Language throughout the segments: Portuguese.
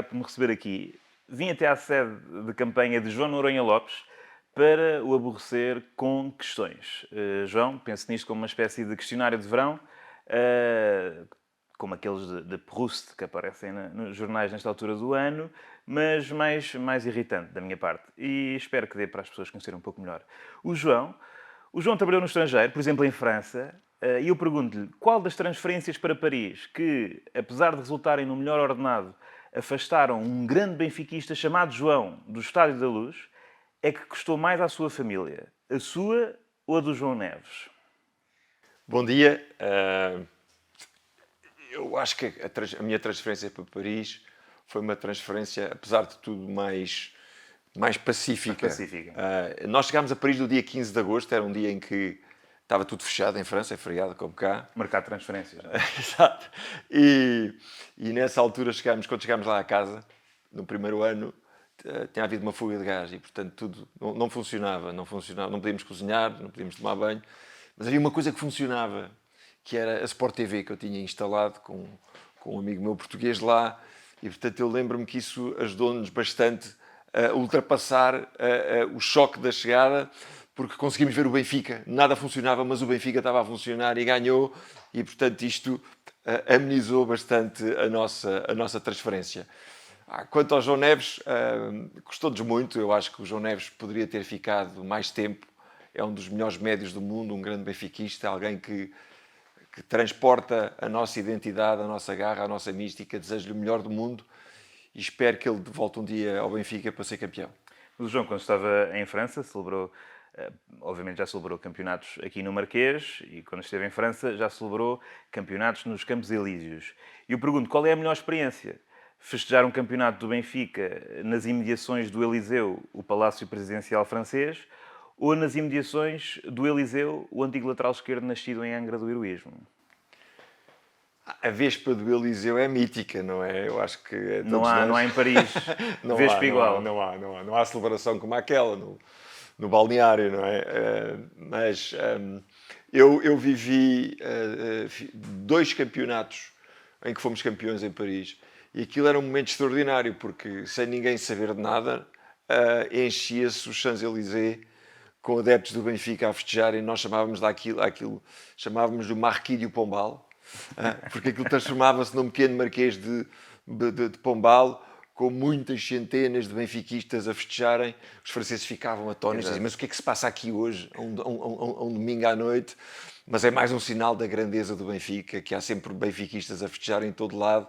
obrigado por me receber aqui. Vim até à sede de campanha de João Noronha Lopes para o aborrecer com questões. João, pense nisto como uma espécie de questionário de verão, como aqueles de Proust que aparecem nos jornais nesta altura do ano, mas mais irritante da minha parte. E espero que dê para as pessoas conhecerem um pouco melhor. O João trabalhou no estrangeiro, por exemplo, em França, e eu pergunto-lhe qual das transferências para Paris que, apesar de resultarem no melhor ordenado, afastaram um grande benfiquista chamado João do Estádio da Luz, é que custou mais à sua família? A sua ou a do João Neves? Bom dia. Eu acho que a minha transferência para Paris foi uma transferência, apesar de tudo, mais pacífica. Nós chegámos a Paris no dia 15 de agosto, era um dia em que estava tudo fechado em França, é feriado como cá. Mercado de transferências. Exato. E nessa altura, quando chegámos lá à casa, no primeiro ano, tinha havido uma fuga de gás e, portanto, tudo não funcionava. Não podíamos cozinhar, não podíamos tomar banho. Mas havia uma coisa que funcionava, que era a Sport TV, que eu tinha instalado com um amigo meu português lá. E, portanto, eu lembro-me que isso ajudou-nos bastante a ultrapassar o choque da chegada, porque conseguimos ver o Benfica. Nada funcionava, mas o Benfica estava a funcionar e ganhou. E, portanto, isto amenizou bastante a nossa transferência. Quanto ao João Neves, gostou-nos muito. Eu acho que o João Neves poderia ter ficado mais tempo. É um dos melhores médios do mundo, um grande benfiquista, alguém que transporta a nossa identidade, a nossa garra, a nossa mística. Desejo-lhe o melhor do mundo e espero que ele volte um dia ao Benfica para ser campeão. O João, quando estava em França, obviamente já celebrou campeonatos aqui no Marquês e quando esteve em França já celebrou campeonatos nos Campos Elíseos. E eu pergunto, qual é a melhor experiência? Festejar um campeonato do Benfica nas imediações do Eliseu, o Palácio Presidencial francês, ou nas imediações do Eliseu, o antigo lateral esquerdo nascido em Angra do Heroísmo? A Vespa do Eliseu é mítica, não é? Eu acho que não há em Paris Vespa igual. Não há celebração como aquela no balneário, não é? Mas eu vivi 2 campeonatos em que fomos campeões em Paris e aquilo era um momento extraordinário porque sem ninguém saber de nada enchia-se o Champs-Élysées com adeptos do Benfica a festejarem. Nós chamávamos chamávamos do Marquis de Pombal, porque aquilo transformava-se num pequeno marquês de Pombal, com muitas centenas de benfiquistas a festejarem. Os franceses ficavam atónitos, diziam, mas o que é que se passa aqui hoje, a um domingo à noite? Mas é mais um sinal da grandeza do Benfica, que há sempre benfiquistas a festejarem em todo lado.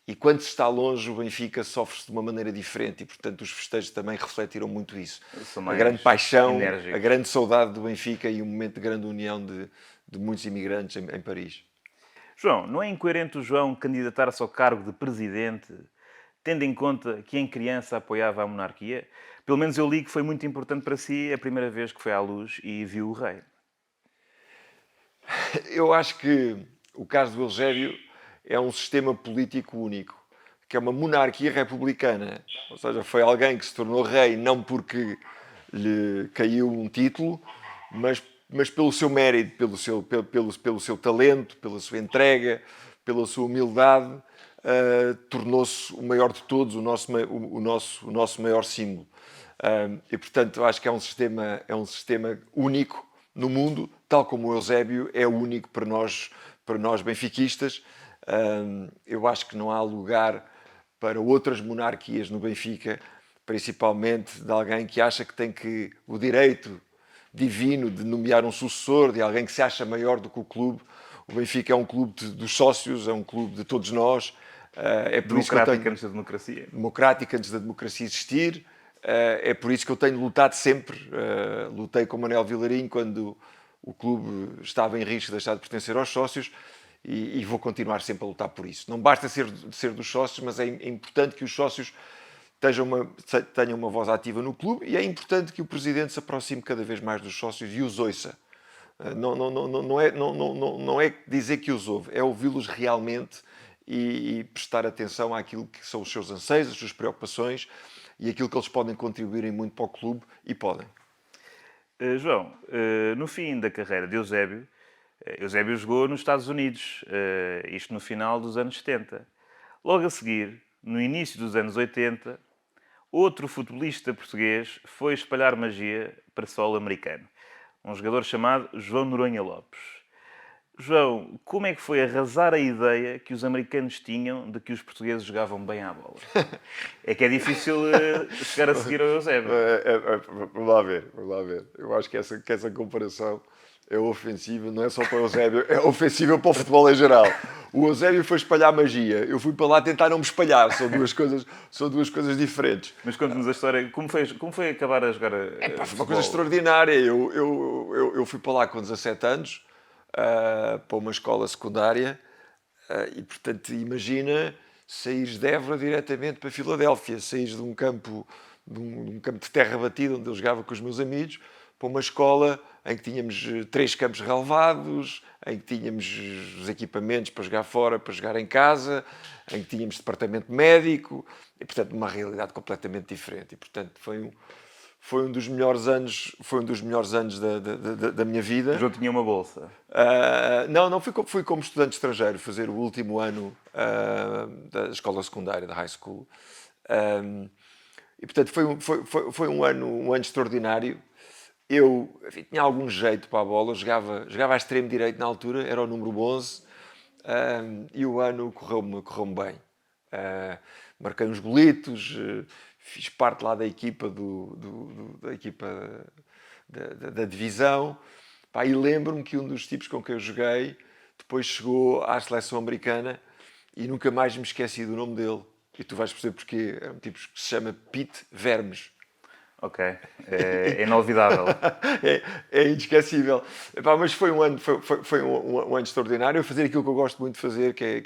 E quando se está longe, o Benfica sofre-se de uma maneira diferente e, portanto, os festejos também refletiram muito isso. A grande paixão, a grande saudade do Benfica e um momento de grande união de muitos imigrantes em Paris. João, não é incoerente o João candidatar-se ao cargo de presidente, tendo em conta que em criança apoiava a monarquia? Pelo menos eu li que foi muito importante para si a primeira vez que foi à Luz e viu o rei. Eu acho que o caso do Eusébio é um sistema político único, que é uma monarquia republicana. Ou seja, foi alguém que se tornou rei não porque lhe caiu um título, mas pelo seu mérito, pelo seu talento, pela sua entrega, pela sua humildade, tornou-se o maior de todos, o nosso maior símbolo. E, portanto, acho que é um sistema único no mundo, tal como o Eusébio é único para nós benfiquistas. Eu acho que não há lugar para outras monarquias no Benfica, principalmente de alguém que acha que tem o direito divino de nomear um sucessor, de alguém que se acha maior do que o clube. O Benfica é um clube dos sócios, é um clube de todos nós. Democrático antes da democracia. Democrático antes da democracia existir. É por isso que eu tenho lutado sempre. Lutei com o Manuel Vilarinho quando o clube estava em risco de deixar de pertencer aos sócios e vou continuar sempre a lutar por isso. Não basta ser dos sócios, mas é importante que os sócios tenham uma voz ativa no clube e é importante que o presidente se aproxime cada vez mais dos sócios e os ouça. Não é dizer que os ouve, é ouvi-los realmente e prestar atenção àquilo que são os seus anseios, as suas preocupações e aquilo que eles podem contribuir em muito para o clube e podem. João, no fim da carreira de Eusébio jogou nos Estados Unidos, isto no final dos anos 70. Logo a seguir, no início dos anos 80, outro futebolista português foi espalhar magia para solo americano. Um jogador chamado João Noronha Lopes. João, como é que foi arrasar a ideia que os americanos tinham de que os portugueses jogavam bem à bola? É que é difícil chegar a seguir ao Eusébio. Vamos lá ver, vamos lá ver. Eu acho que essa comparação é ofensiva, não é só para o Eusébio, é ofensiva para o futebol em geral. O Eusébio foi espalhar magia, eu fui para lá tentar não me espalhar, são duas coisas diferentes. Mas conte-nos a história, como foi acabar a jogar Foi uma coisa extraordinária. Eu fui para lá com 17 anos, para uma escola secundária, e portanto imagina saíres de Évora diretamente para Filadélfia, saíres de um campo de terra batida onde eu jogava com os meus amigos, para uma escola em que tínhamos 3 campos relevados, em que tínhamos os equipamentos para jogar fora, para jogar em casa, em que tínhamos departamento médico, e portanto uma realidade completamente diferente. E portanto foi um dos melhores anos da minha vida. O João tinha uma bolsa? Não, fui como estudante estrangeiro fazer o último ano da escola secundária, da high school. E portanto foi um ano extraordinário. Eu tinha algum jeito para a bola, jogava a extremo direito na altura, era o número 11, e o ano correu-me bem. Marquei uns golitos, fiz parte lá da equipa da divisão. E lembro-me que um dos tipos com quem eu joguei depois chegou à seleção americana e nunca mais me esqueci do nome dele. E tu vais perceber porquê. É um tipo que se chama Pete Vermes. Ok, é inolvidável. É inesquecível. Mas foi um ano extraordinário. Eu fazer aquilo que eu gosto muito de fazer, que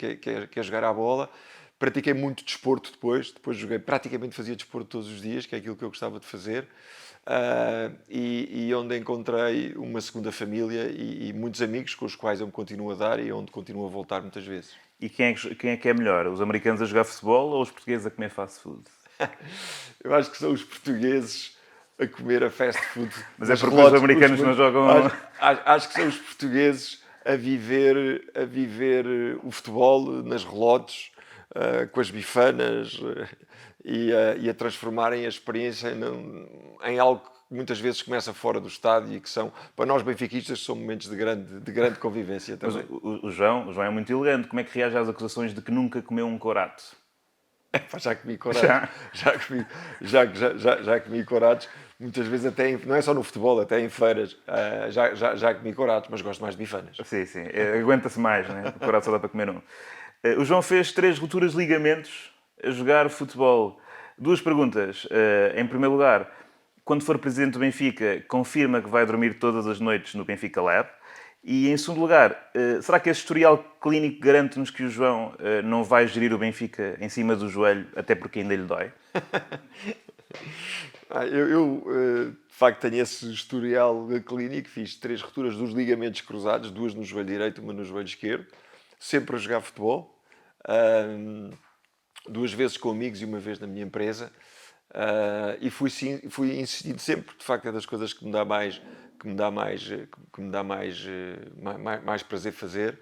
é jogar à bola. Pratiquei muito desporto depois joguei, praticamente fazia desporto todos os dias, que é aquilo que eu gostava de fazer. E onde encontrei uma segunda família e muitos amigos com os quais eu me continuo a dar e onde continuo a voltar muitas vezes. E quem é que é melhor? Os americanos a jogar futebol ou os portugueses a comer fast food? Eu acho que são os portugueses a comer a fast food. Mas é porque os americanos não jogam... Acho que são os portugueses a viver o futebol nas relotes, com as bifanas, e a transformarem a experiência em algo que muitas vezes começa fora do estádio e que são, para nós benfiquistas, são momentos de grande convivência também. Mas o João é muito elegante. Como é que reage às acusações de que nunca comeu um corato? Já comi coratos. Já comi coratos. Muitas vezes até, não é só no futebol, até em feiras. Já comi coratos, mas gosto mais de bifanas. Sim. Aguenta-se mais, né? O corato só dá para comer um. O João fez 3 rupturas de ligamentos a jogar futebol. 2 perguntas. Em primeiro lugar, quando for presidente do Benfica, confirma que vai dormir todas as noites no Benfica Lab? E em segundo lugar, será que esse historial clínico garante-nos que o João não vai gerir o Benfica em cima do joelho, até porque ainda lhe dói? Eu de facto tenho esse historial clínico. Fiz 3 rupturas dos ligamentos cruzados, 2 no joelho direito, 1 no joelho esquerdo, sempre a jogar futebol, 2 vezes com amigos e 1 vez na minha empresa, e fui insistindo sempre, de facto é das coisas que me dá mais prazer fazer.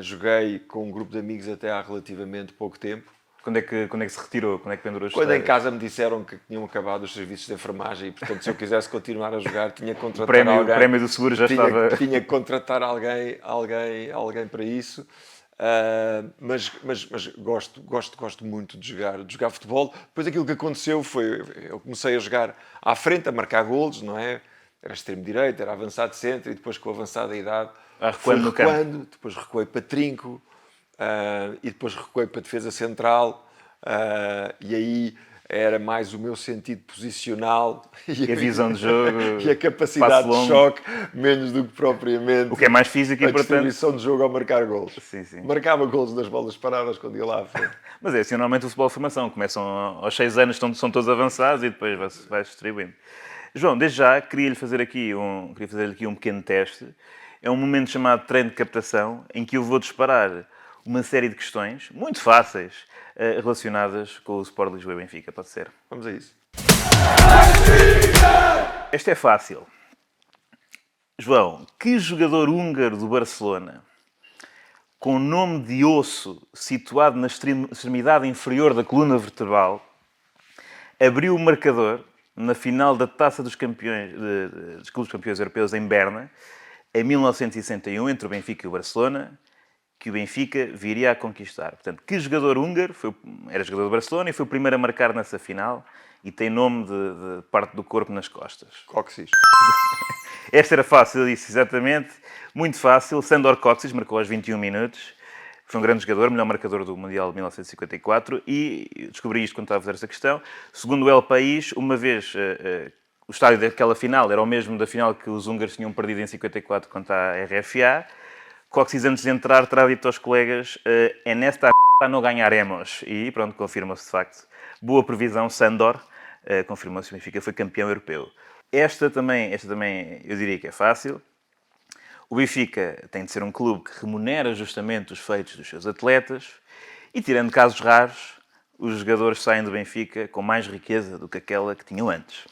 Joguei com um grupo de amigos até há relativamente pouco tempo. Quando é que se retirou? Quando é que pendurou as Quando em chuteiras? casa me disseram que tinham acabado os serviços de enfermagem e, portanto, se eu quisesse continuar a jogar, tinha que contratar alguém. O prémio do seguro já estava... Tinha que contratar alguém para isso. Mas gosto muito de jogar futebol. Depois aquilo que aconteceu foi... Eu comecei a jogar à frente, a marcar golos, não é? Era extremo-direito, era avançado centro, e depois com a avançada idade... recuando, depois recuei para trinco, e depois recuei para defesa central, e aí era mais o meu sentido posicional e a visão de jogo e a capacidade de choque, menos do que propriamente o que é mais físico e a importante. distribuição de jogo ao marcar golos. Sim. Marcava golos das bolas paradas quando ia lá à frente. Mas é assim, normalmente o futebol de formação. Começam aos 6 anos, são todos avançados e depois vai-se distribuindo. João, desde já, queria fazer-lhe aqui um pequeno teste. É um momento chamado treino de captação, em que eu vou disparar uma série de questões, muito fáceis, relacionadas com o Sport Lisboa e Benfica. Pode ser? Vamos a isso. Esta é fácil. João, que jogador húngaro do Barcelona com nome de osso situado na extremidade inferior da coluna vertebral, abriu o marcador na final da Taça dos Campeões, dos Clubes Campeões Europeus em Berna, em 1961, entre o Benfica e o Barcelona, que o Benfica viria a conquistar. Portanto, que jogador húngaro, era jogador do Barcelona e foi o primeiro a marcar nessa final e tem nome de parte do corpo nas costas. Cóccix. Esta era fácil, eu disse exatamente. Muito fácil. Sandor Cóccix marcou aos 21 minutos. Foi um grande jogador, melhor marcador do Mundial de 1954. E descobri isto quando estava a fazer esta questão. Segundo o El País, uma vez o estádio daquela final era o mesmo da final que os húngaros tinham perdido em 54 contra a RFA. Cóccix, antes de entrar, terá dito aos colegas é nesta não ganharemos. E pronto, confirma-se de facto. Boa previsão, Sandor. Confirmou-se que o Benfica foi campeão europeu. Esta também eu diria que é fácil. O Benfica tem de ser um clube que remunera justamente os feitos dos seus atletas e, tirando casos raros, os jogadores saem do Benfica com mais riqueza do que aquela que tinham antes.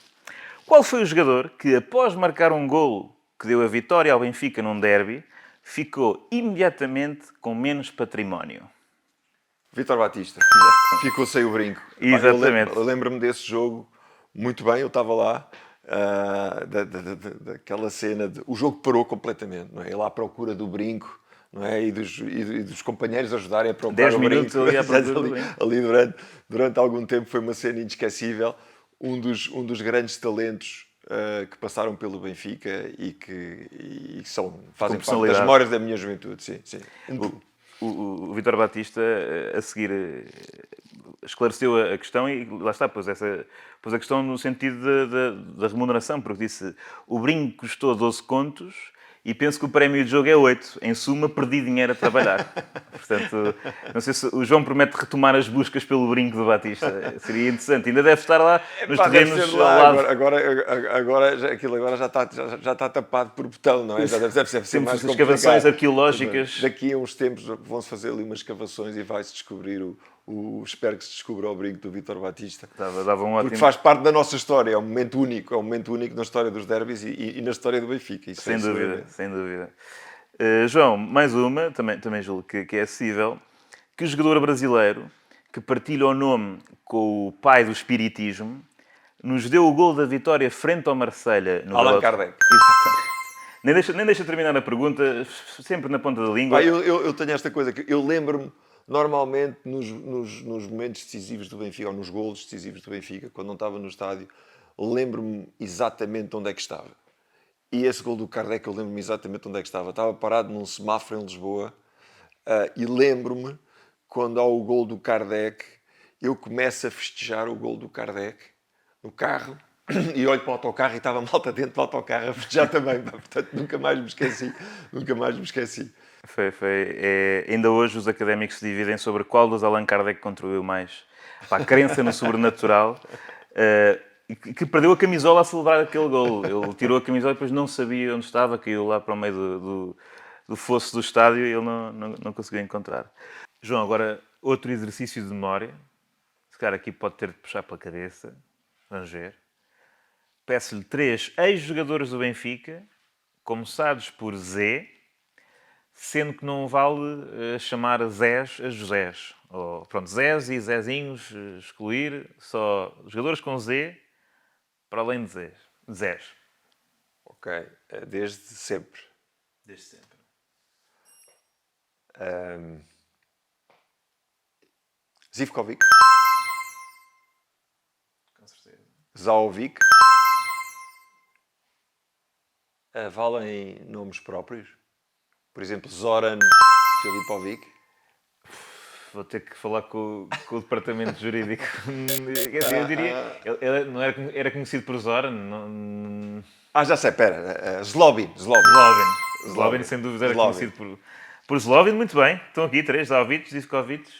Qual foi o jogador que, após marcar um golo que deu a vitória ao Benfica num derby, ficou imediatamente com menos património? Vítor Batista. Ficou sem o brinco. Exatamente. Eu lembro-me desse jogo muito bem, eu estava lá. Daquela cena o jogo parou completamente, não é? Ele à procura do brinco, não é? E dos companheiros ajudarem a procurar 10 o minutos brinco. ali à procura do brinco. Ali durante algum tempo foi uma cena inesquecível. Um dos grandes talentos que passaram pelo Benfica e que fazem parte das memórias da minha juventude. Sim, sim. O Vítor Batista, a seguir, esclareceu a questão e lá está, pôs a questão no sentido da remuneração, porque disse o brinco custou 12 contos e penso que o prémio de jogo é 8. Em suma, perdi dinheiro a trabalhar. Portanto, não sei se o João promete retomar as buscas pelo brinco do Batista. Seria interessante. Ainda deve estar lá nos terrenos ao lado. Agora aquilo já está tapado por botão, não é? Já deve ser mais complicado. Escavações arqueológicas. Daqui a uns tempos vão-se fazer ali umas escavações e vai-se descobrir espero que se descubra o brinco do Vítor Batista. Dava um ótimo... Porque faz parte da nossa história, é um momento único na história dos derbys e na história do Benfica. Isso sem dúvida. João, mais uma, também julgo que é acessível, que o jogador brasileiro, que partilha o nome com o pai do espiritismo, nos deu o gol da vitória frente ao Marselha. Allan Kardec. Exatamente. Nem deixa terminar a pergunta, sempre na ponta da língua. Eu tenho esta coisa, que eu lembro-me, normalmente, nos momentos decisivos do Benfica, ou nos golos decisivos do Benfica, quando não estava no estádio, lembro-me exatamente onde é que estava. E esse gol do Kardec, eu lembro-me exatamente onde é que estava. Estava parado num semáforo em Lisboa e lembro-me, quando há o gol do Kardec, eu começo a festejar o gol do Kardec no carro e olho para o autocarro e estava malta dentro do autocarro a festejar também. Portanto, nunca mais me esqueci. Ainda hoje os académicos se dividem sobre qual dos Allan Kardec contribuiu mais para a crença no sobrenatural, que perdeu a camisola a celebrar aquele gol. Ele tirou a camisola e depois não sabia onde estava, caiu lá para o meio do fosso do estádio e ele não conseguiu encontrar. João, agora outro exercício de memória. Se calhar aqui pode ter de puxar pela cabeça. Vamos ver. Peço-lhe 3 ex-jogadores do Benfica, começados por Z, sendo que não vale chamar Zés a Josés. Ou, pronto, Zés e Zezinhos, excluir só jogadores com Z, para além de Zés. Ok, desde sempre. Desde sempre. Zivkovic. Com certeza. Zaovic. Valem nomes próprios? Por exemplo, Zoran Filipovic. Vou ter que falar com o departamento jurídico. Eu diria... Ele não era conhecido por Zoran? Não... Já sei, espera. Zlobin, sem dúvida, era conhecido por Zlobin. Muito bem. Estão aqui 3, Zaovic, Zivkovic,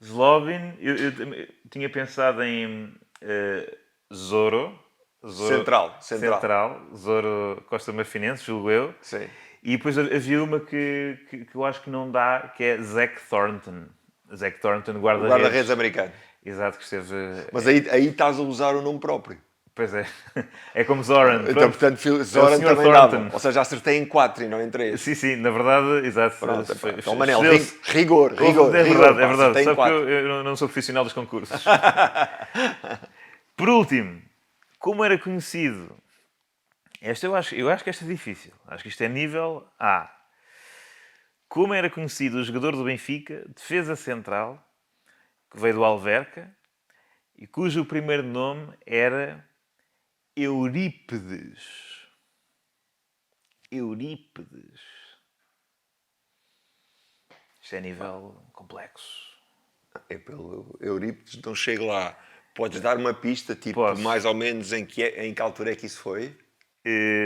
Zlobin. Eu tinha pensado em Zoro. Central. Zoro Costa Marfinense, julgo eu. Sim. E depois havia uma que eu acho que não dá, que é Zack Thornton. Zack Thornton, guarda-redes americano. Exato, que esteve... Mas aí estás a usar o nome próprio. Pois é. É como Zoran. Então, Pronto. portanto, É o Zoran Sr. também dava. Thornton. Ou seja, acertei em 4 e não em 3. Sim, sim, na verdade, exato. Pronto, Foi- então, Manel, estreou-se. rigor, É rigor, verdade, é pá, verdade. acertei em Só que 4. eu não sou profissional dos concursos. Por último, como era conhecido? Esta eu acho que esta é difícil. Acho que isto é nível A. Como era conhecido o jogador do Benfica, defesa central, que veio do Alverca, e cujo primeiro nome era Eurípedes. Eurípedes. Isto é nível complexo. É pelo Eurípides, não chego lá. Podes dar uma pista, tipo, Posso. mais ou menos em que altura é que isso foi?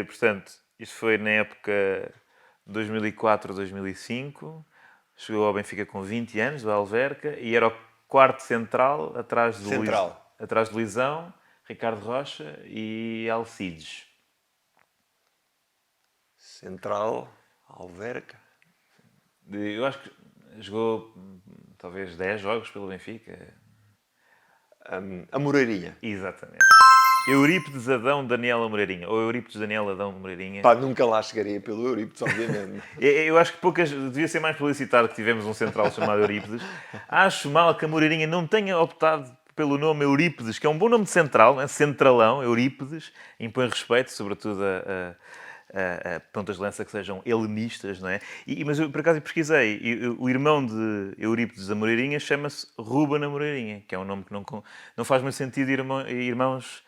Portanto, isto foi na época 2004, 2005. Chegou ao Benfica com 20 anos, do Alverca, e era o quarto central, Central. atrás de Luizão, Ricardo Rocha e Alcides. Central, Alverca. Eu acho que jogou talvez 10 jogos pelo Benfica. A Moreirinha. Exatamente. Eurípides Adão Daniela Moreirinha. Ou Eurípides Daniela Adão Moreirinha. Pá, nunca lá chegaria pelo Eurípides, obviamente. Eu acho que poucas. Devia ser mais publicitado que tivemos um central chamado Eurípides. Acho mal que a Moreirinha não tenha optado pelo nome Eurípides, que é um bom nome de central, né? Centralão, Eurípides, impõe respeito, sobretudo a pontas de lança que sejam helenistas, não é? Mas eu, por acaso, pesquisei. O irmão de Eurípides da Moreirinha chama-se Ruben Amoreirinha, que é um nome que não faz muito sentido irmãos.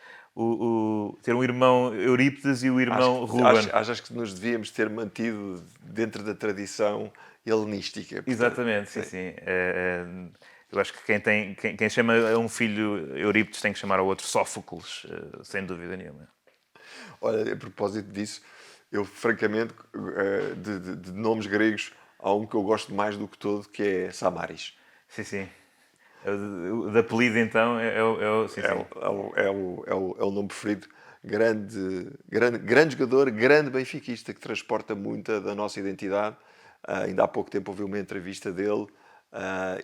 Ter um irmão Eurípides e o irmão Ruben. Achas que nos devíamos ter mantido dentro da tradição helenística? Portanto, Exatamente, sim. Eu acho que quem chama a um filho Eurípides tem que chamar ao outro Sófocles, sem dúvida nenhuma. Olha, a propósito disso, eu francamente, de nomes gregos, há um que eu gosto mais do que todo, que é Samaris. Sim. O de apelido, então, sim. É o nome preferido. Grande jogador, grande benfiquista, que transporta muita da nossa identidade. Ainda há pouco tempo ouvi uma entrevista dele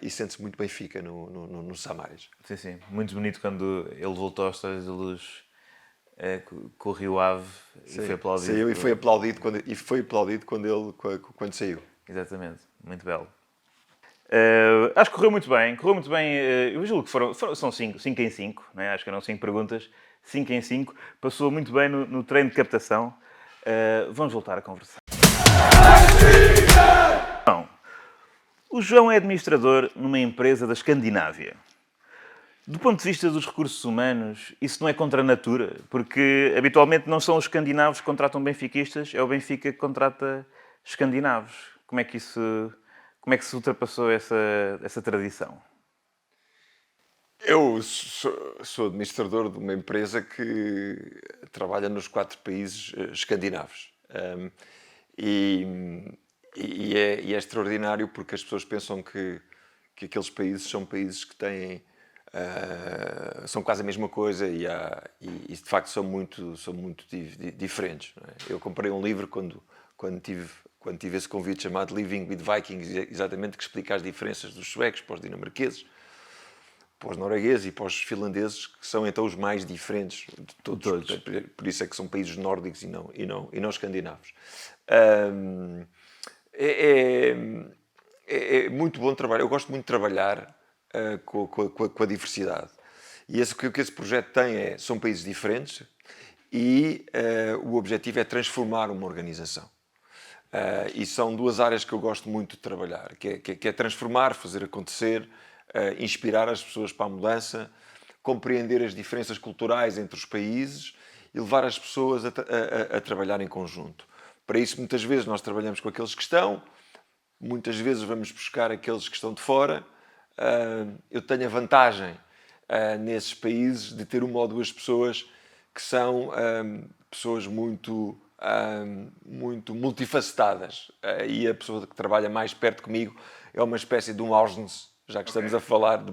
e sente-se muito Benfica no Samaris. Sim. Muito bonito quando ele voltou aos Estádios da Luz com o Rio Ave e foi aplaudido. Saiu e foi aplaudido quando saiu. Exatamente, muito belo. Acho que correu muito bem. Eu julgo que são 5 em 5, né? Acho que eram 5 perguntas. 5 em 5. Passou muito bem no treino de captação. Vamos voltar a conversar. Então, o João é administrador numa empresa da Escandinávia. Do ponto de vista dos recursos humanos, isso não é contra a natura, porque habitualmente não são os escandinavos que contratam benfiquistas, é o Benfica que contrata escandinavos. Como é que se ultrapassou essa tradição? Eu sou administrador de uma empresa que trabalha nos 4 países escandinavos. E é extraordinário porque as pessoas pensam que aqueles países são países que têm... são quase a mesma coisa e de facto são muito diferentes. Não é? Eu comprei um livro quando tive esse convite chamado Living with Vikings, exatamente, que explica as diferenças dos suecos para os dinamarqueses, para os noruegueses e para os finlandeses, que são então os mais diferentes de todos. Portanto, por isso é que são países nórdicos e não escandinavos. É muito bom trabalhar. Eu gosto muito de trabalhar com a diversidade. E o que esse projeto tem são países diferentes e o objetivo é transformar uma organização. E são 2 áreas que eu gosto muito de trabalhar, que é transformar, fazer acontecer, inspirar as pessoas para a mudança, compreender as diferenças culturais entre os países e levar as pessoas a trabalhar em conjunto. Para isso, muitas vezes, nós trabalhamos com aqueles que estão, muitas vezes vamos buscar aqueles que estão de fora. Eu tenho a vantagem, nesses países, de ter 1 ou 2 pessoas que são pessoas muito multifacetadas. E a pessoa que trabalha mais perto comigo é uma espécie de um Auschwitz, já que estamos a falar de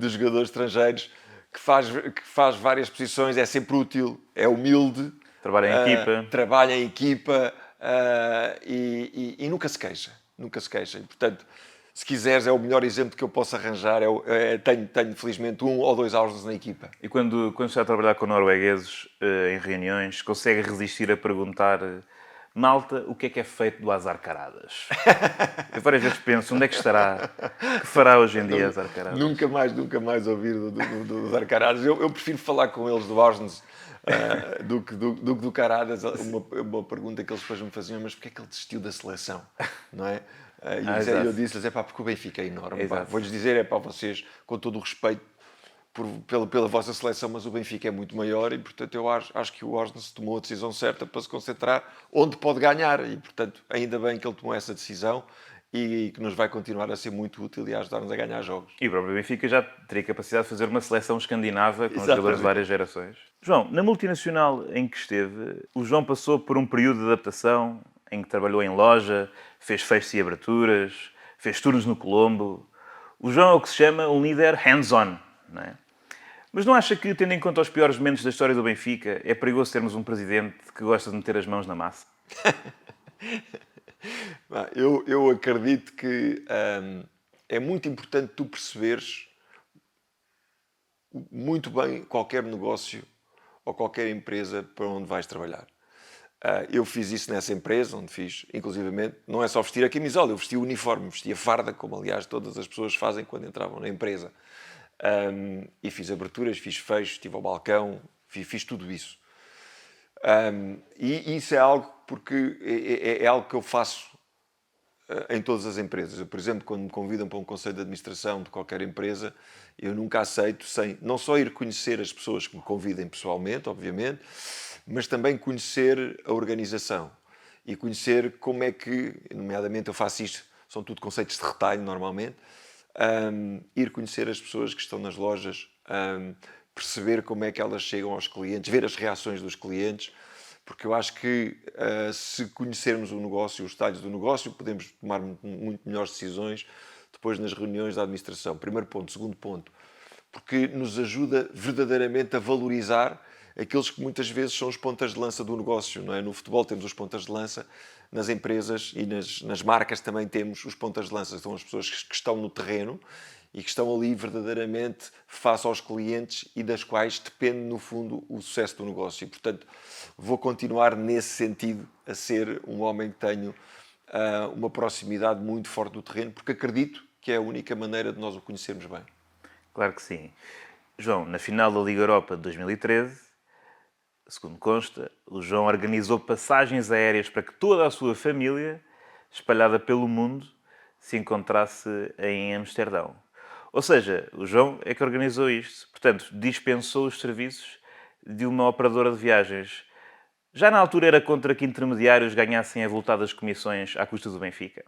jogadores estrangeiros, que faz várias posições, é sempre útil, é humilde, trabalha em equipa e nunca se queixa. E, portanto, se quiseres, é o melhor exemplo que eu posso arranjar. Tenho felizmente 1 ou 2 Orsons na equipa. E quando está a trabalhar com noruegueses em reuniões, consegue resistir a perguntar: malta, o que é feito do Azar Caradas? Eu várias vezes penso, onde é que estará? Que fará hoje em dia Azar Caradas? Nunca mais ouvir do Arcaradas. Eu prefiro falar com eles do Orsons do que do Caradas. Uma pergunta que eles depois me faziam, mas porquê é que ele desistiu da seleção? Não é? E eu disse-lhes, porque o Benfica é enorme. Vou-lhes dizer, vocês, com todo o respeito pela vossa seleção, mas o Benfica é muito maior e, portanto, eu acho que o Orsnes tomou a decisão certa para se concentrar onde pode ganhar. E, portanto, ainda bem que ele tomou essa decisão e que nos vai continuar a ser muito útil e a ajudar-nos a ganhar jogos. E o próprio Benfica já teria capacidade de fazer uma seleção escandinava com jogadores de várias gerações. João, na multinacional em que esteve, o João passou por um período de adaptação em que trabalhou em loja, fez fechos e aberturas, fez turnos no Colombo. O João é o que se chama um líder hands-on, não é? Mas não acha que, tendo em conta os piores momentos da história do Benfica, é perigoso termos um presidente que gosta de meter as mãos na massa? Eu acredito que é muito importante tu perceberes muito bem qualquer negócio ou qualquer empresa para onde vais trabalhar. Eu fiz isso nessa empresa, onde fiz, inclusivamente, não é só vestir a camisola, eu vesti o uniforme, vesti a farda, como aliás todas as pessoas fazem quando entravam na empresa. E fiz aberturas, fiz fechos, estive ao balcão, fiz tudo isso. E isso é algo porque é algo que eu faço em todas as empresas. Eu, por exemplo, quando me convidam para um conselho de administração de qualquer empresa, eu nunca aceito sem não só ir conhecer as pessoas que me convidem pessoalmente, obviamente, mas também conhecer a organização e conhecer como é que, nomeadamente eu faço isto, são tudo conceitos de retalho normalmente, ir conhecer as pessoas que estão nas lojas, perceber como é que elas chegam aos clientes, ver as reações dos clientes, porque eu acho que se conhecermos o negócio, os detalhes do negócio, podemos tomar muito melhores decisões depois nas reuniões da administração. Primeiro ponto. Segundo ponto, porque nos ajuda verdadeiramente a valorizar aqueles que muitas vezes são os pontas de lança do negócio, não é? No futebol temos os pontas de lança, nas empresas e nas marcas também temos os pontas de lança. São as pessoas que estão no terreno e que estão ali verdadeiramente face aos clientes e das quais depende, no fundo, o sucesso do negócio. E, portanto, vou continuar nesse sentido a ser um homem que tenho uma proximidade muito forte do terreno, porque acredito que é a única maneira de nós o conhecermos bem. Claro que sim. João, na final da Liga Europa de 2013, segundo consta, o João organizou passagens aéreas para que toda a sua família, espalhada pelo mundo, se encontrasse em Amsterdão. Ou seja, o João é que organizou isto. Portanto, dispensou os serviços de uma operadora de viagens. Já na altura era contra que intermediários ganhassem avultadas comissões à custa do Benfica?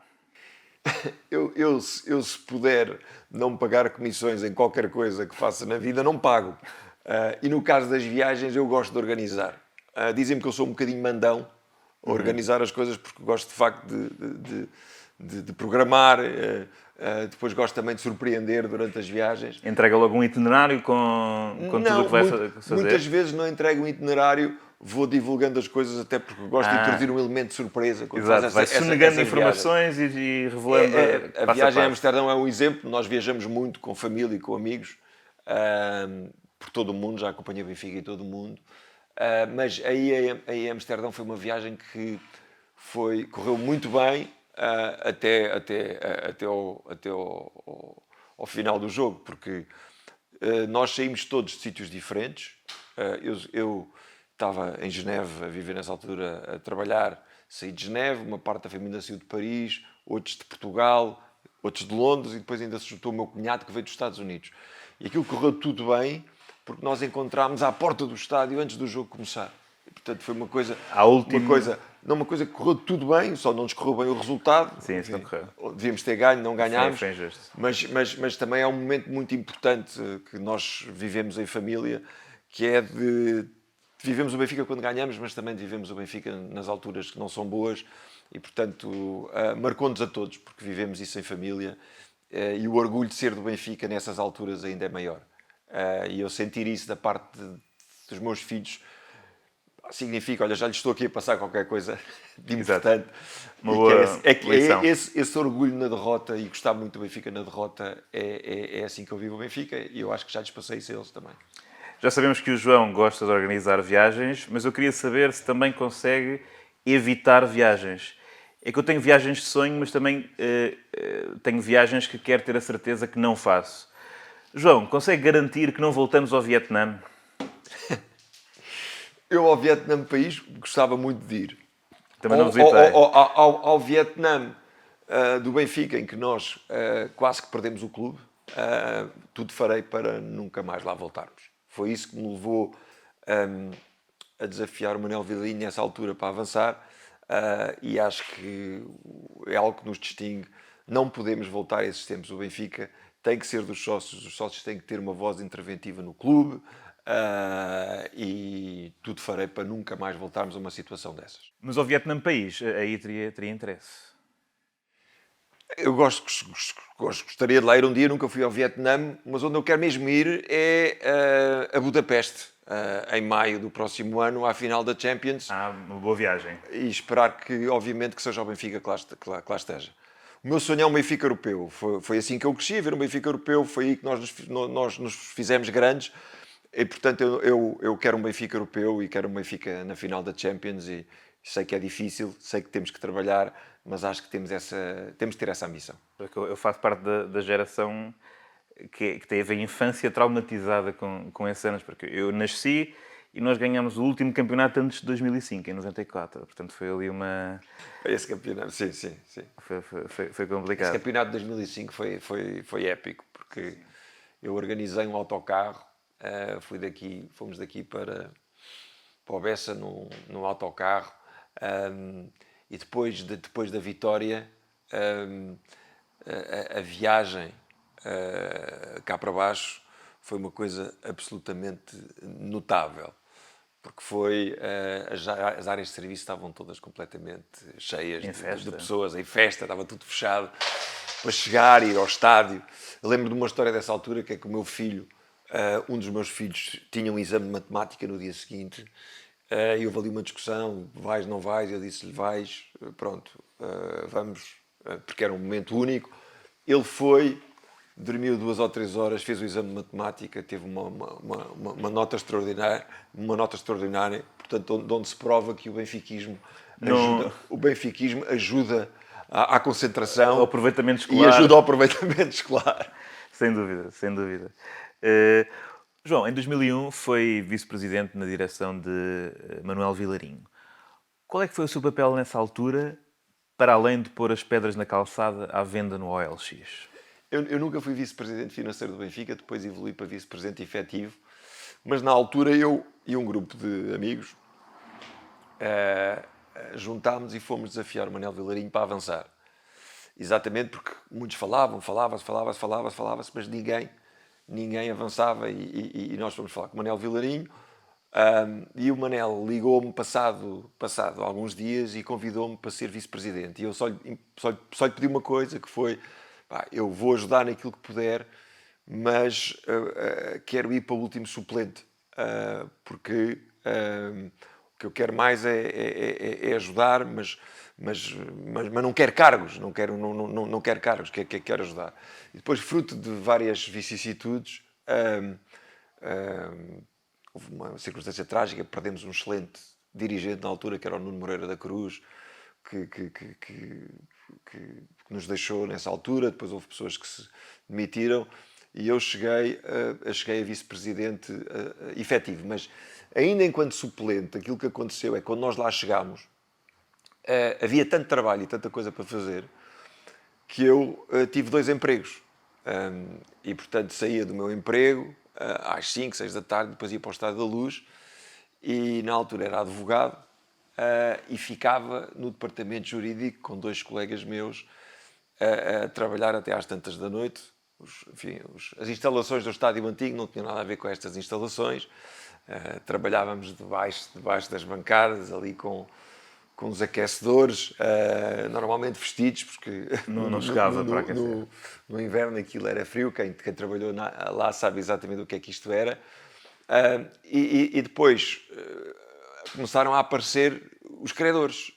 Eu, se puder não pagar comissões em qualquer coisa que faça na vida, não pago. E no caso das viagens, eu gosto de organizar. Dizem-me que eu sou um bocadinho mandão a organizar as coisas, porque gosto de facto de programar. Depois gosto também de surpreender durante as viagens. Entrega logo um itinerário com tudo o que vai fazer? Muitas vezes não entrego um itinerário, vou divulgando as coisas, até porque gosto de introduzir um elemento de surpresa. Exato, vai sonegando informações e revelando. A viagem a Amsterdão é um exemplo. Nós viajamos muito com família e com amigos por todo o mundo, já acompanhei Benfica em todo o mundo. Mas aí a Amsterdão foi uma viagem que correu muito bem até ao final do jogo, porque nós saímos todos de sítios diferentes. Eu estava em Geneve a viver nessa altura, a trabalhar, saí de Geneve, uma parte da família saiu de Paris, outros de Portugal, outros de Londres e depois ainda se juntou o meu cunhado que veio dos Estados Unidos. E aquilo correu tudo bem porque nós encontrámos à porta do estádio antes do jogo começar. E, portanto, foi uma coisa que correu tudo bem, só não nos correu bem o resultado. Sim, isso não correu. Devíamos ter ganho, não ganhámos. Foi injusto. Mas também é um momento muito importante que nós vivemos em família, que é de vivemos o Benfica quando ganhamos, mas também vivemos o Benfica nas alturas que não são boas e, portanto, marcou-nos a todos, porque vivemos isso em família e o orgulho de ser do Benfica nessas alturas ainda é maior. E eu sentir isso da parte dos meus filhos, significa, olha, já lhe estou aqui a passar qualquer coisa de Exato. importante. Uma E boa lição. esse orgulho na derrota e gostar muito do Benfica na derrota é assim que eu vivo o Benfica e eu acho que já lhes passei isso a eles também. Já sabemos que o João gosta de organizar viagens, mas eu queria saber se também consegue evitar viagens. É que eu tenho viagens de sonho, mas também tenho viagens que quero ter a certeza que não faço. João, consegue garantir que não voltamos ao Vietnã? Eu ao Vietnã, país, gostava muito de ir. Também não visitei. Ao Vietnã do Benfica, em que nós quase que perdemos o clube, tudo farei para nunca mais lá voltarmos. Foi isso que me levou a desafiar o Manuel Vilarinho nessa altura para avançar e acho que é algo que nos distingue. Não podemos voltar a esses tempos. O Benfica tem que ser dos sócios, os sócios têm que ter uma voz interventiva no clube e tudo farei para nunca mais voltarmos a uma situação dessas. Mas ao Vietnã país, aí teria interesse. Eu gostaria de lá ir um dia, nunca fui ao Vietnã, mas onde eu quero mesmo ir é a Budapeste, em maio do próximo ano, à final da Champions. Uma boa viagem. E esperar que, obviamente, que seja o Benfica que lá esteja. O meu sonho é um Benfica europeu. Foi assim que eu cresci, a ver um Benfica europeu, foi aí que nós nos fizemos grandes. E, portanto, eu quero um Benfica europeu e quero um Benfica na final da Champions e sei que é difícil, sei que temos que trabalhar, mas acho que temos de ter essa ambição. Porque eu faço parte da geração que teve a infância traumatizada com esses anos, porque eu nasci e nós ganhámos o último campeonato antes de 2005, em 94. Portanto, foi ali uma... Esse campeonato, sim. Foi complicado. Esse campeonato de 2005 foi épico, porque eu organizei um autocarro, fomos daqui para o Bessa num autocarro, e depois da vitória, a viagem cá para baixo foi uma coisa absolutamente notável, porque as áreas de serviço estavam todas completamente cheias de pessoas, em festa, estava tudo fechado, para chegar e ir ao estádio. Eu lembro de uma história dessa altura, que é que o meu filho, um dos meus filhos, tinha um exame de matemática no dia seguinte, e houve ali uma discussão, vais, não vais, eu disse-lhe vais, pronto, vamos, porque era um momento único. Ele foi, dormiu 2 ou 3 horas, fez o exame de matemática, teve uma nota extraordinária, portanto, onde se prova que o benfiquismo ajuda à concentração, ao aproveitamento escolar. E ajuda ao aproveitamento escolar. Sem dúvida. João, em 2001 foi vice-presidente na direção de Manuel Vilarinho. Qual é que foi o seu papel nessa altura, para além de pôr as pedras na calçada à venda no OLX? Eu nunca fui vice-presidente financeiro do Benfica, depois evolui para vice-presidente efetivo, mas na altura eu e um grupo de amigos juntámos e fomos desafiar o Manuel Vilarinho para avançar. Exatamente porque muitos falava-se, mas ninguém avançava e nós fomos falar com o Manuel Vilarinho e o Manel ligou-me passado alguns dias e convidou-me para ser vice-presidente. E eu só lhe pedi uma coisa, que foi, eu vou ajudar naquilo que puder, mas quero ir para o último suplente, porque o que eu quero mais é ajudar, mas não quero cargos, não quero cargos, quero ajudar. E depois, fruto de várias vicissitudes, houve uma circunstância trágica, perdemos um excelente dirigente na altura, que era o Nuno Moreira da Cruz, que nos deixou nessa altura. Depois houve pessoas que se demitiram e eu cheguei a vice-presidente efetivo. Mas ainda enquanto suplente, aquilo que aconteceu é que quando nós lá chegámos, havia tanto trabalho e tanta coisa para fazer que eu tive 2 empregos. E, portanto, saía do meu emprego às 5, 6 da tarde, depois ia para o Estádio da Luz e, na altura, era advogado e ficava no departamento jurídico com 2 colegas meus a trabalhar até às tantas da noite. As instalações do Estádio Antigo não tinham nada a ver com estas instalações. Trabalhávamos debaixo das bancadas, ali com os aquecedores, normalmente vestidos, porque não chegava para aquecer. No inverno aquilo era frio, quem trabalhou lá sabe exatamente o que é que isto era. E depois, começaram a aparecer os credores.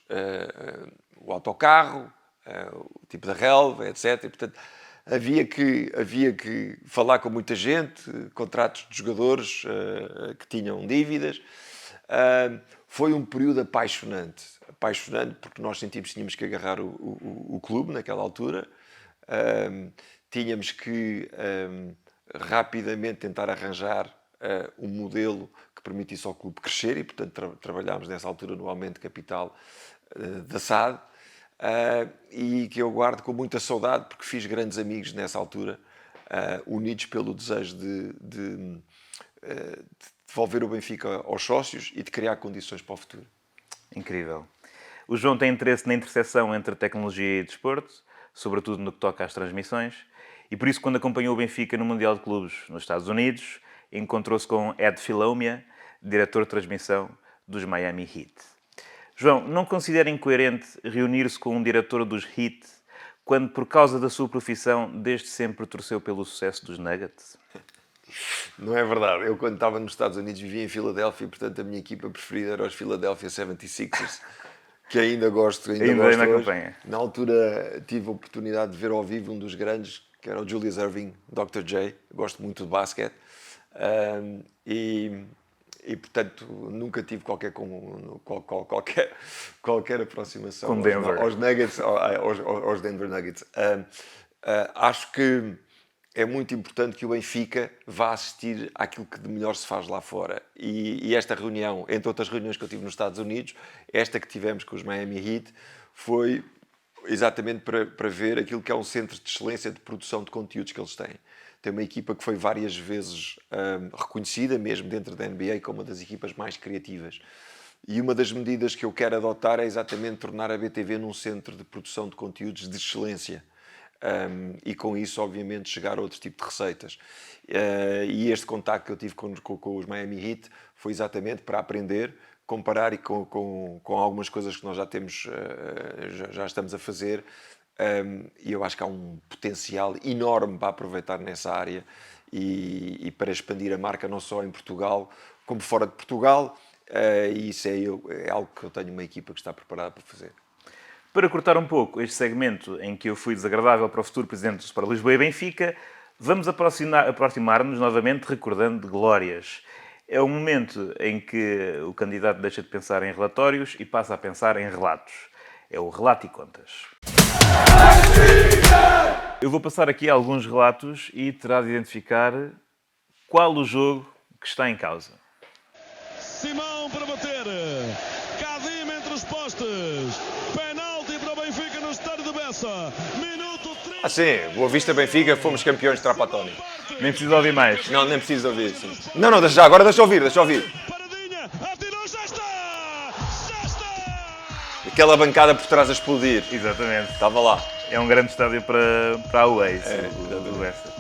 O autocarro, o tipo da relva, etc. E, portanto, havia que falar com muita gente, contratos de jogadores que tinham dívidas. Foi um período apaixonante porque nós sentimos que tínhamos que agarrar o clube naquela altura. Tínhamos que rapidamente tentar arranjar um modelo que permitisse ao clube crescer e, portanto, trabalhámos nessa altura no aumento de capital da SAD. E que eu guardo com muita saudade porque fiz grandes amigos nessa altura, unidos pelo desejo de devolver o Benfica aos sócios e de criar condições para o futuro. Incrível. O João tem interesse na interseção entre tecnologia e desporto, sobretudo no que toca às transmissões, e por isso, quando acompanhou o Benfica no Mundial de Clubes nos Estados Unidos, encontrou-se com Ed Filomia, diretor de transmissão dos Miami Heat. João, não considera incoerente reunir-se com um diretor dos Heat quando, por causa da sua profissão, desde sempre torceu pelo sucesso dos Nuggets? Não é verdade. Eu, quando estava nos Estados Unidos, vivia em Filadélfia e, portanto, a minha equipa preferida era os Philadelphia 76ers, que ainda gosto hoje. Acompanha. Na altura, tive a oportunidade de ver ao vivo um dos grandes, que era o Julius Erving, Dr. J. Gosto muito de basquete. E, portanto, nunca tive qualquer aproximação com Denver. aos Nuggets, aos Denver Nuggets. Acho que é muito importante que o Benfica vá assistir àquilo que de melhor se faz lá fora. E esta reunião, entre outras reuniões que eu tive nos Estados Unidos, esta que tivemos com os Miami Heat, foi exatamente para ver aquilo que é um centro de excelência de produção de conteúdos que eles têm. Tem uma equipa que foi várias vezes reconhecida, mesmo dentro da NBA, como uma das equipas mais criativas. E uma das medidas que eu quero adotar é exatamente tornar a BTV num centro de produção de conteúdos de excelência. E com isso, obviamente, chegar a outro tipo de receitas. E este contacto que eu tive com os Miami Heat foi exatamente para aprender, comparar e com algumas coisas que nós já estamos a fazer. E eu acho que há um potencial enorme para aproveitar nessa área e para expandir a marca não só em Portugal, como fora de Portugal. E isso é algo que eu tenho uma equipa que está preparada para fazer. Para cortar um pouco este segmento em que eu fui desagradável para o futuro presidente do Sport Lisboa e Benfica, vamos aproximar-nos novamente recordando de glórias. É o momento em que o candidato deixa de pensar em relatórios e passa a pensar em relatos. É o Relato e Contas. Eu vou passar aqui alguns relatos e terá de identificar qual o jogo que está em causa. Simão para bater. Cadim entre os postes. Penalti para o Benfica no estádio de Bessa. Minuto 3. Sim. Boa Vista Benfica, fomos campeões de Trapatoni. Nem preciso ouvir mais. Não, nem preciso ouvir. Sim. Não, agora deixa eu ouvir. Paradinha, atirou, já está! Aquela bancada por trás a explodir. Exatamente. Estava lá. É um grande estádio para a UEI, o Bessa.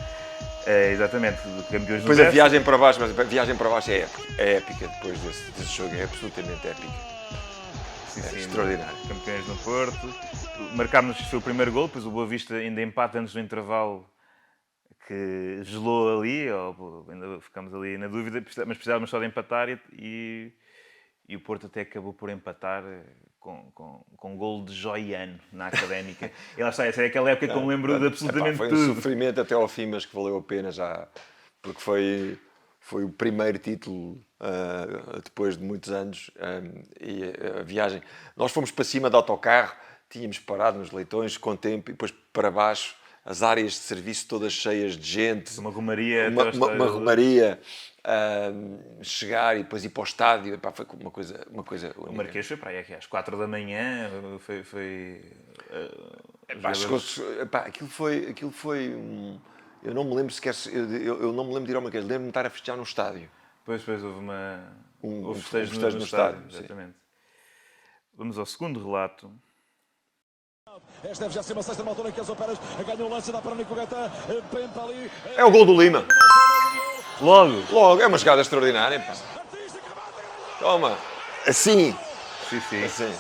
Exatamente, campeões do Depois Bessa. a viagem para baixo, mas a viagem para baixo é épica depois desse jogo, é absolutamente épica. Sim, extraordinário. Campeões no Porto. Marcámos o primeiro gol, depois o Boa Vista ainda empata antes do intervalo, que gelou ali, ainda ficámos ali na dúvida, mas precisávamos só de empatar e o Porto até acabou por empatar com um golo de Joiano na Académica. E lá está, essa é aquela época que eu me lembro de absolutamente foi tudo. Foi um sofrimento até ao fim, mas que valeu a pena já, porque foi o primeiro título depois de muitos anos e a viagem. Nós fomos para cima de autocarro, tínhamos parado nos leitões com tempo e depois para baixo, as áreas de serviço todas cheias de gente. Uma romaria. Uma romaria. Chegar e depois ir para o estádio, epá, foi uma coisa O Marquês foi para aí às 4 da manhã, aquilo foi eu não me lembro sequer, eu não me lembro de ir ao Marquês, lembro-me de estar a festejar no estádio. Depois houve um festejo no estádio. Sim. Exatamente. Vamos ao segundo relato. Esta deve já ser uma sexta na altura em que as operas ganham o lance, dá para o Nico Gaeta, penta ali. É o gol do Lima. Logo, é uma jogada extraordinária. Pá. Toma. Assim. Sim. Assim.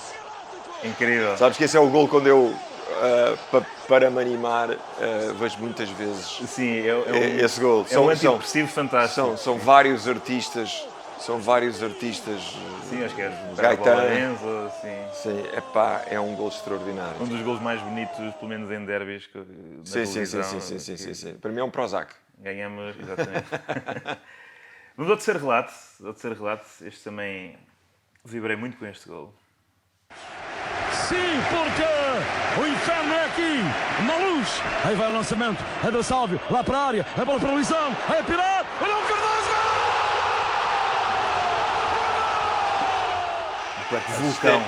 Incrível. Sabes que esse é o gol quando eu, para me animar, vejo muitas vezes Sim, esse gol. É um antidepressivo fantástico. São vários artistas São vários artistas. Sim, acho que é Gaetano. Lorenzo, sim. Sim, epá, é um gol extraordinário. Um dos gols mais bonitos, pelo menos em derbys, na televisão. Sim. Para mim é um Prozac. Ganhamos, exatamente. Vamos ao terceiro relato. Este também vibrei muito com este gol. Sim, porque o inferno é aqui, uma luz. Aí vai o lançamento, é da Sálvio, lá para a área, a bola para o Luizão, é Pirar, olha o Cardoso! Vulcão.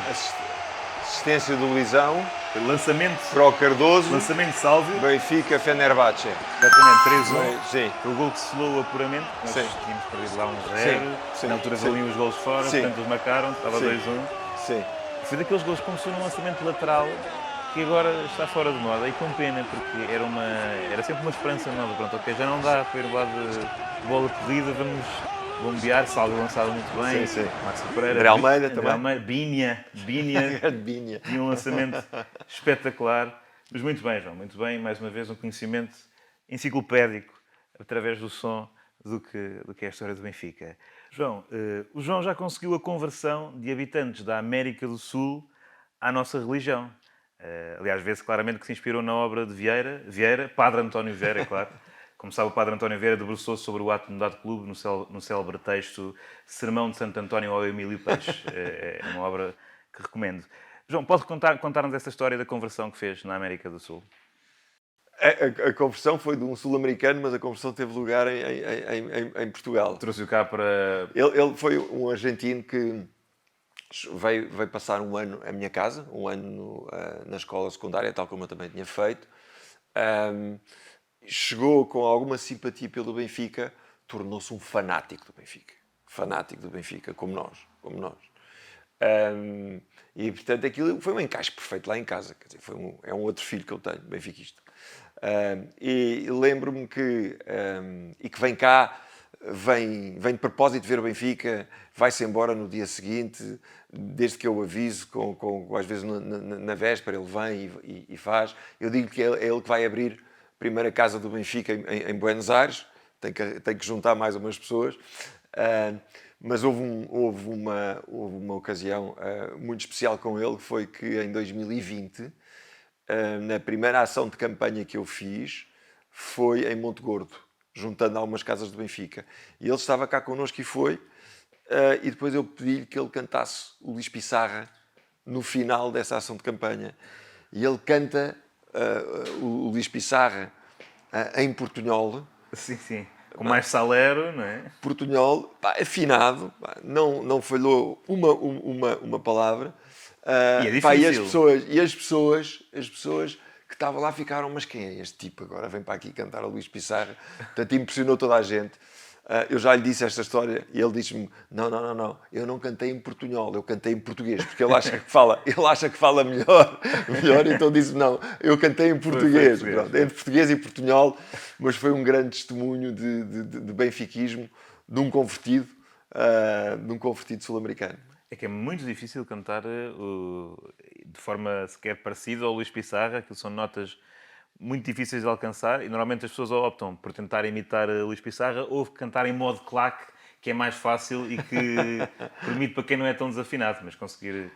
Assistência do Luizão. Lançamento Para o Cardoso. Lançamento Sálvio. Benfica, Fenerbahçe. Exatamente, 3-1. Sim. Foi o gol que selou o apuramento. Nós Sim. tínhamos perdido lá 1-0. Sim. Na altura Sim. valiam os golos fora, Sim. portanto eles marcaram, estava Sim. 2-1. Sim. Foi daqueles gols que começou num lançamento lateral que agora está fora de moda e com pena, porque era sempre uma esperança nova. Pronto, ok, já não dá para ir lá de bola corrida, vamos bombear, Sálvio lançado muito bem. Sim. Márcio Pereira, André Almeida André também. Almeida, Binha. Binha. E um lançamento espetacular. Mas muito bem, João, muito bem. Mais uma vez, um conhecimento enciclopédico através do som do que é a história do Benfica. João, o João já conseguiu a conversão de habitantes da América do Sul à nossa religião. Aliás, vê-se claramente que se inspirou na obra de Vieira, Padre António Vieira, é claro. Como sabe, o Padre António Vieira debruçou-se sobre o ato de mudar de clube no célebre texto Sermão de Santo António ao Emílio Peixe. É uma obra que recomendo. João, pode contar-nos essa história da conversão que fez na América do Sul? A conversão foi de um sul-americano, mas a conversão teve lugar em Portugal. Trouxe-o cá para... Ele foi um argentino que veio passar um ano à minha casa, um ano na escola secundária, tal como eu também tinha feito. Chegou com alguma simpatia pelo Benfica, tornou-se um fanático do Benfica. Fanático do Benfica, como nós. E, portanto, aquilo foi um encaixe perfeito lá em casa. Quer dizer, é um outro filho que eu tenho, benfiquista. E lembro-me que vem cá, vem de propósito ver o Benfica, vai-se embora no dia seguinte, desde que eu aviso, às vezes na véspera ele vem e faz. Eu digo que é ele que vai abrir a primeira casa do Benfica em Buenos Aires, tem que juntar mais umas pessoas. Mas houve uma ocasião muito especial com ele, que foi que em 2020, na primeira ação de campanha que eu fiz, foi em Monte Gordo, juntando algumas casas do Benfica. E ele estava cá connosco e foi, e depois eu pedi-lhe que ele cantasse o Luís Pissarra no final dessa ação de campanha. E ele canta o Luís Pissarra em portunhol. Sim. Com mais salero, não é? Portunhol, afinado, não falhou uma palavra. E é difícil. E as pessoas que estavam lá ficaram, mas quem é este tipo agora? Vem para aqui cantar a Luís Pissarra. Portanto, impressionou toda a gente. Eu já lhe disse esta história e ele disse-me, não, eu não cantei em portunhol, eu cantei em português, porque ele acha que fala melhor, então disse-me, não, eu cantei em português. Pronto, entre português e portunhol, mas foi um grande testemunho de benfiquismo, de um convertido sul-americano. É que é muito difícil cantar de forma sequer parecida ao Luís Pissarra, que são notas muito difíceis de alcançar, e normalmente as pessoas optam por tentar imitar Luís Pissarra ou cantar em modo claque, que é mais fácil e que permite para quem não é tão desafinado, mas conseguir...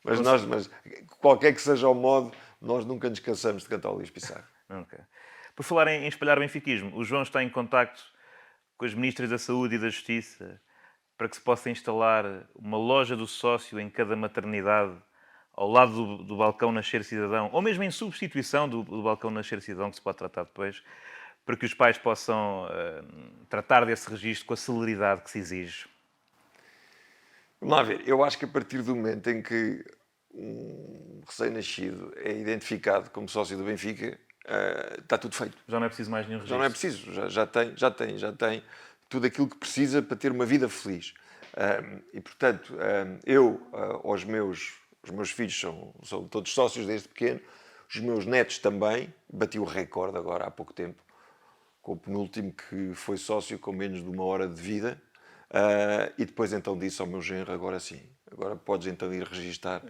Mas qualquer que seja o modo, nós nunca nos cansamos de cantar o Luís Pissarra. Okay. Por falar em espalhar benfiquismo, o João está em contacto com as ministras da Saúde e da Justiça para que se possa instalar uma loja do sócio em cada maternidade, ao lado do balcão Nascer Cidadão, ou mesmo em substituição do balcão Nascer Cidadão, que se pode tratar depois, para que os pais possam tratar desse registro com a celeridade que se exige? Vamos lá ver. Eu acho que a partir do momento em que um recém-nascido é identificado como sócio do Benfica, está tudo feito. Já não é preciso mais nenhum registro? Já não é preciso. Já tem tudo aquilo que precisa para ter uma vida feliz. E, portanto, os meus filhos são todos sócios desde pequeno, os meus netos também. Bati o recorde agora há pouco tempo, com o penúltimo que foi sócio com menos de 1 hora de vida. E depois então disse ao meu genro, agora sim, agora podes então ir registar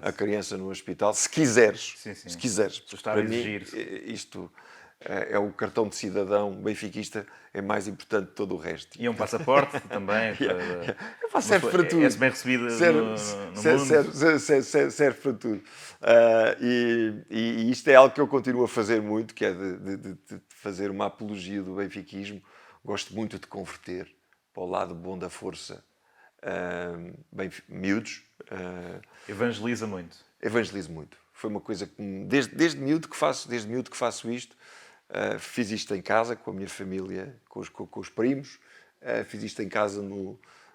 a criança no hospital, se quiseres. Sim. Se quiseres. Para mim, isto é o cartão de cidadão benfiquista, é mais importante que todo o resto. E um passaporte também. Serve para tudo. É-se bem recebido no mundo. Serve para tudo. E isto é algo que eu continuo a fazer muito, que é de fazer uma apologia do benfiquismo. Gosto muito de converter para o lado bom da força miúdos. Evangeliza muito. Evangelizo muito. Foi uma coisa que desde miúdo que faço isto. Fiz isto em casa com a minha família, com os primos. Fiz isto em casa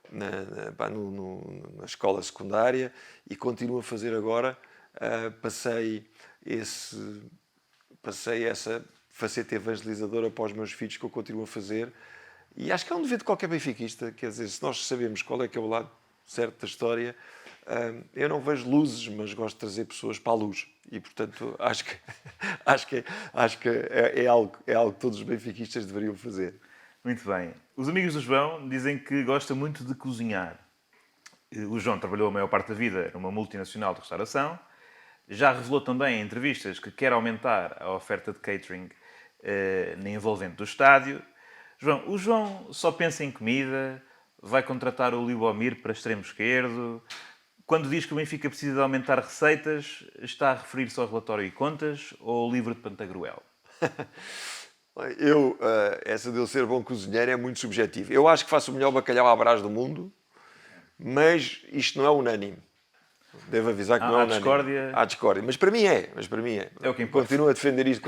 na escola secundária e continuo a fazer agora. Passei essa faceta evangelizadora para os meus filhos, que eu continuo a fazer. E acho que é um dever de qualquer benfiquista. Quer dizer, se nós sabemos qual é que é o lado certo da história, eu não vejo luzes, mas gosto de trazer pessoas para a luz. E, portanto, acho que é algo que todos os benfiquistas deveriam fazer. Muito bem. Os amigos do João dizem que gosta muito de cozinhar. O João trabalhou a maior parte da vida numa multinacional de restauração. Já revelou também em entrevistas que quer aumentar a oferta de catering na envolvente do estádio. O João só pensa em comida, vai contratar o Lubomir para extremo esquerdo. Quando diz que o Benfica precisa de aumentar receitas, está a referir-se ao relatório e contas ou ao livro de Pantagruel? Essa de eu ser bom cozinheiro é muito subjetiva. Eu acho que faço o melhor bacalhau à Brás do mundo, mas isto não é unânime. Devo avisar que não é unânime. Há discórdia. Mas para mim é. É o que importa. Continuo a defender isto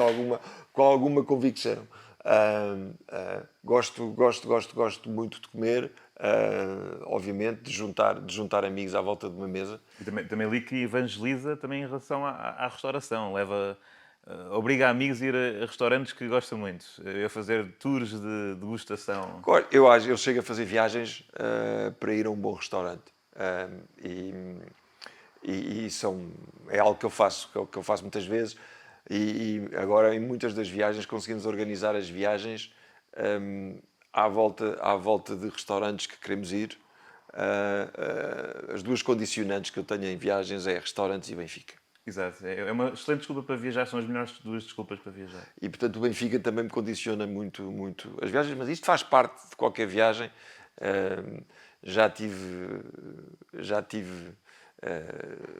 com alguma convicção. Gosto muito de comer, obviamente, de juntar amigos à volta de uma mesa. E também li que evangeliza também em relação à restauração. Obriga amigos a ir a restaurantes que gosta muito, a fazer tours de degustação. Eu chego a fazer viagens para ir a um bom restaurante. E é algo que eu faço muitas vezes. E agora, em muitas das viagens, conseguimos organizar as viagens à volta de restaurantes que queremos ir. As duas condicionantes que eu tenho em viagens é restaurantes e Benfica. Exato. É uma excelente desculpa para viajar, são as melhores duas desculpas para viajar. E, portanto, o Benfica também me condiciona muito as viagens, mas isto faz parte de qualquer viagem. Já tive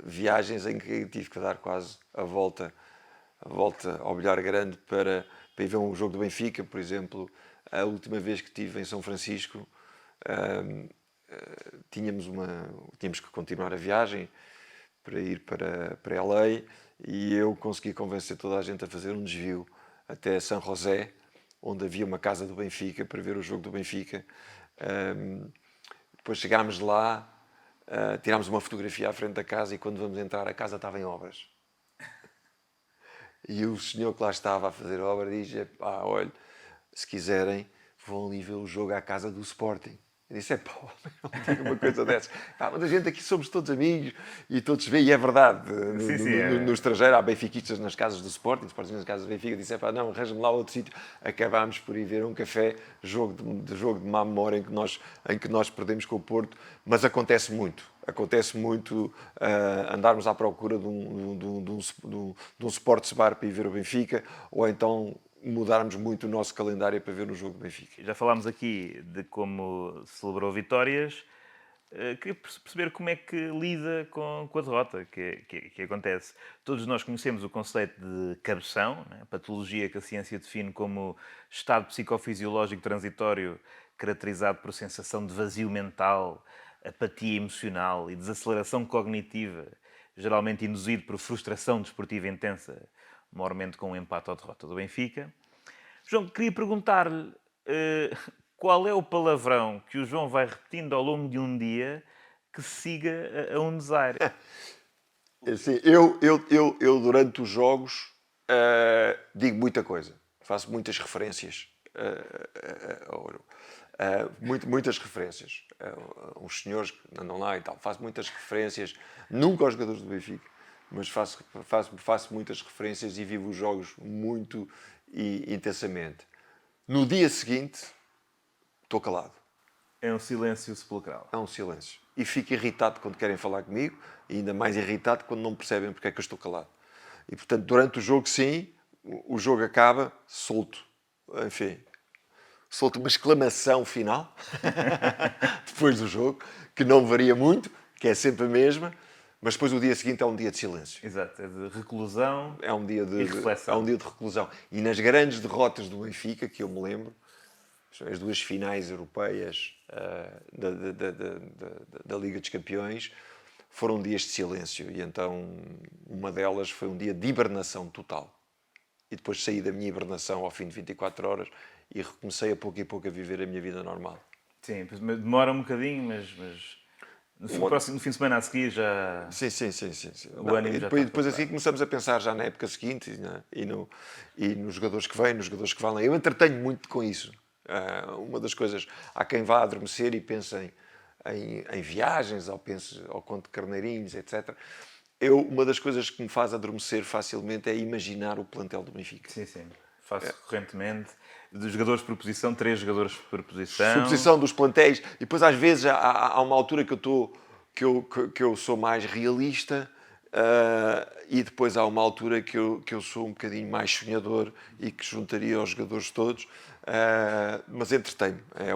viagens em que tive que dar quase a volta ao bilhar grande para ir ver um jogo do Benfica, por exemplo. A última vez que estive em São Francisco, tínhamos que continuar a viagem para ir para LA e eu consegui convencer toda a gente a fazer um desvio até São José, onde havia uma casa do Benfica, para ver o jogo do Benfica. Depois chegámos lá, tirámos uma fotografia à frente da casa e quando vamos entrar a casa estava em obras. E o senhor que lá estava a fazer a obra diz: olha, se quiserem, vão ali ver o jogo à casa do Sporting. Eu disse: não diga uma coisa dessas. Mas a gente aqui somos todos amigos e todos se vê, e é verdade. No estrangeiro há benfiquistas nas casas do Sporting, nas casas do Benfica. Disse: não, arranja-me lá outro sítio. Acabámos por ir ver um café, jogo de má memória em que nós perdemos com o Porto, mas acontece muito. Andarmos à procura de um Sports Bar para ir ver o Benfica, ou então mudarmos muito o nosso calendário para ver o jogo do Benfica. Já falámos aqui de como celebrou vitórias. Queria perceber como é que lida com a derrota que acontece. Todos nós conhecemos o conceito de cabeção, né? Patologia que a ciência define como estado psicofisiológico transitório caracterizado por sensação de vazio mental, apatia emocional e desaceleração cognitiva, geralmente induzido por frustração desportiva intensa, maiormente com um empate ou derrota do Benfica. João, queria perguntar-lhe qual é o palavrão que o João vai repetindo ao longo de um dia que siga a um desaire. Assim, eu durante os jogos digo muita coisa, faço muitas referências. Muitas referências. Uns senhores que andam lá e tal, faço muitas referências, nunca aos jogadores do Benfica, mas faço muitas referências e vivo os jogos muito e intensamente. No dia seguinte, estou calado. É um silêncio sepulcral. É um silêncio. E fico irritado quando querem falar comigo, e ainda mais irritado quando não percebem porque é que eu estou calado. E, portanto, durante o jogo, sim, o jogo acaba, solto, enfim, solto uma exclamação final, depois do jogo, que não varia muito, que é sempre a mesma, mas depois o dia seguinte é um dia de silêncio. Exato, é de reclusão É um dia e reflexão. é um dia de reclusão. E nas grandes derrotas do Benfica, que eu me lembro, as duas finais europeias da Liga dos Campeões, foram dias de silêncio. E então uma delas foi um dia de hibernação total. E depois saí da minha hibernação ao fim de 24 horas e recomecei a pouco e pouco a viver a minha vida normal. Sim, demora um bocadinho, mas no fim de semana a seguir já... Sim. O ânimo E já depois está assim começamos a pensar já na época seguinte, né? E nos jogadores que vêm, nos jogadores que valem. Eu entretenho muito com isso. Uma das coisas, há quem vá adormecer e pense em viagens, ou conto de carneirinhos, etc. Uma das coisas que me faz adormecer facilmente é imaginar o plantel do Benfica. Sim. Faço recorrentemente. Dos jogadores por posição, 3 jogadores por posição. Suposição dos plantéis. E depois, às vezes, há uma altura que eu sou mais realista, e depois há uma altura que eu sou um bocadinho mais sonhador e que juntaria os jogadores todos. Mas entretenho. É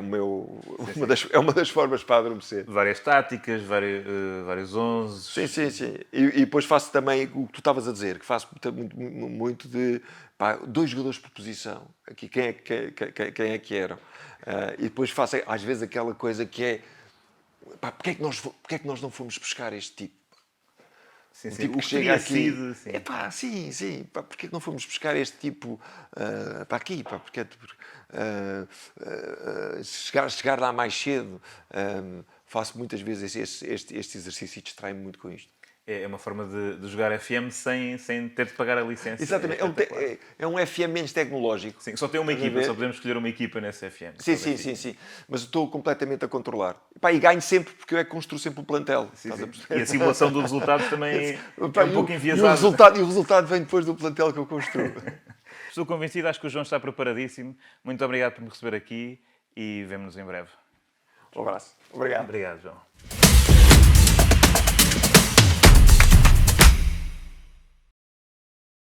uma das formas para adormecer. Várias táticas, vários 11. Sim. E depois faço também o que tu estavas a dizer, que faço muito de 2 jogadores por posição. Aqui quem é que eram? E depois faço às vezes aquela coisa que é porque é que nós não fomos buscar este tipo? Sim. Tipo O que que chega teria aqui. sido, sim. Sim. Porque é que não fomos buscar este tipo para aqui? Chegar lá mais cedo. Faço muitas vezes este exercício e distraio-me muito com isto. É uma forma de jogar FM sem ter de pagar a licença. Exatamente. É um FM menos tecnológico. Sim, só tem uma equipa, só podemos escolher uma equipa nesse FM. Sim. Mas estou completamente a controlar. E ganho sempre porque eu construo sempre o plantel. Sim. E a simulação dos resultados também é um pouco enviesada. E o resultado vem depois do plantel que eu construo. Estou convencido, acho que o João está preparadíssimo. Muito obrigado por me receber aqui e vemo-nos em breve. Um abraço. Obrigado. Obrigado, João.